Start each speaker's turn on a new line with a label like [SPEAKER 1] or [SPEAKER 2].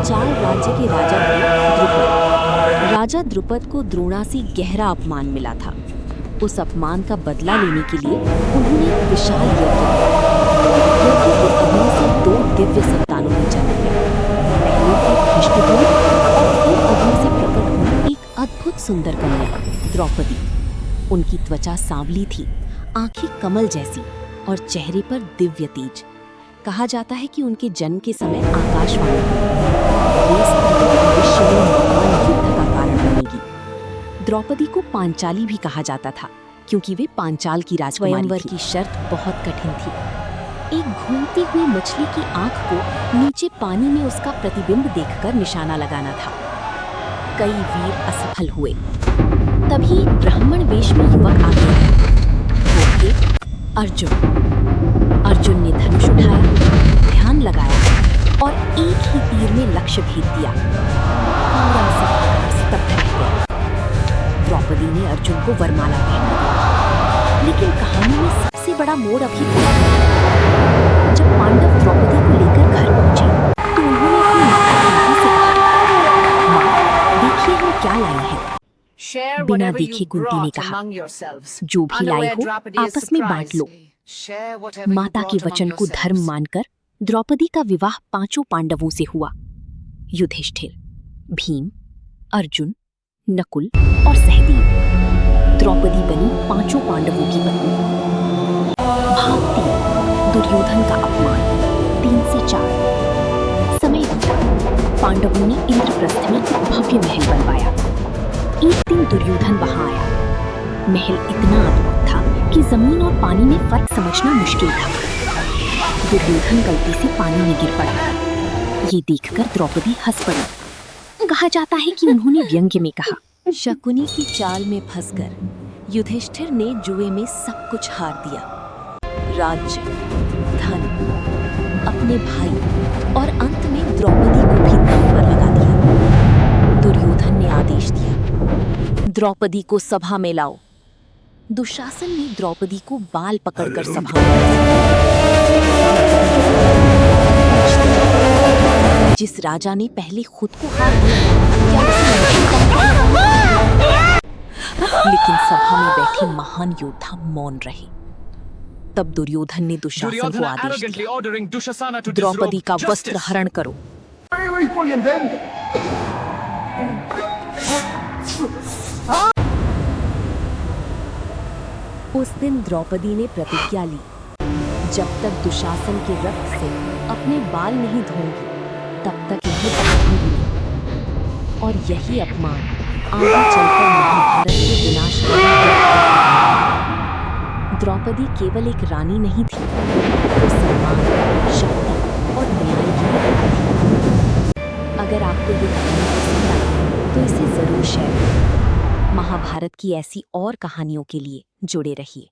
[SPEAKER 1] पांचाल राज्य के राजा थे द्रुपद। राजा द्रुपद को द्रोणा से गहरा अपमान मिला था। उस अपमान का बदला लेने के लिए उन्होंने एक विशाल यज्ञ किया। यज्ञ के अग्नि से 2 दिव्य संतानों ने जन्म लिया। पहले थे धृष्टद्युम्न और फिर अग्नि से प्रकट हुई एक अद्भुत सुंदर कन्या द्रौपदी। उनकी त्वचा सांवली थी, आंखें कमल जैसी और चेहरे पर दिव्य तेज। कहा जाता है कि उनके जन्म के समय आकाशवाणी हुई, ये स्त्री भविष्य में महान युद्ध का कारण बनेगी। द्रौपदी को पांचाली भी कहा जाता था क्योंकि वे पांचाल की राजकुमारी थी। स्वयंवर की शर्त बहुत कठिन थी। एक घूमती हुई मछली की आंख को नीचे पानी में उसका प्रतिबिंब देखकर निशाना लगाना था। कई वीर असफल हुए। तभी एक ब्राह्मण वेश में युवक आ गया। वो थे अर्जुन। अर्जुन ने धनुष उठाया, ध्यान लगाया और एक ही तीर में लक्ष्य भेद दिया। पूरा सभा स्तब्ध रह गया। द्रौपदी ने अर्जुन को वरमाला पहना दी। लेकिन कहानी में सबसे बड़ा मोड़ अभी था। जब पांडव द्रौपदी को लेकर घर पहुंचे तो उन्होंने अपनी माता से कहा, माँ, देखिए हम क्या लाए हैं। बिना देखे कुंती ने कहा, जो भी लाए हो आपस में बांट लो। माता के वचन को धर्म मानकर द्रौपदी का विवाह 5 पांडवों से हुआ। युधिष्ठिर, भीम, अर्जुन, नकुल और सहदेव। द्रौपदी बनी 5 पांडवों की पत्नी। भाग 3, दुर्योधन का अपमान 3 से 4। समय बीता। पांडवों ने इंद्रप्रस्थ में एक भव्य महल बनवाया। एक दिन दुर्योधन वहां आया। महल इतना अद्भुत था कि जमीन और पानी में फर्क समझना मुश्किल था। दुर्योधन गलती से पानी में गिर पड़ा। ये देखकर द्रौपदी हंस पड़ी। कहा जाता है कि उन्होंने व्यंग्य में कहा, शकुनी की चाल में फंसकर युधिष्ठिर ने जुए में सब कुछ हार दिया। राज्य, धन, अपने भाई और अंत में द्रौपदी को भी दम पर लगा दिया। दुर्योधन ने आदेश दिया, द्रौपदी को सभा में लाओ। दुशासन ने द्रौपदी को बाल पकड़कर सभा में। जिस राजा ने पहले खुद को हार दिया, लेकिन सभा में बैठे महान योद्धा मौन रहे। तब दुर्योधन ने दुशासन को आदेश दिया, द्रौपदी का वस्त्र हरण करो। उस दिन द्रौपदी ने प्रतिज्ञा ली, जब तक दुशासन के रक्त से अपने बाल नहीं धोंगी तब तक यही बांधूंगी नहीं। और यही अपमान आगे चलकर महाभारत के विनाश का द्रौपदी केवल एक रानी नहीं थी, वो सम्मान, शक्ति और न्याय की। अगर आपको ये कहानी पसंद आई तो इसे जरूर शेयर करें। महाभारत की ऐसी और कहानियों के लिए जुड़े रहिए।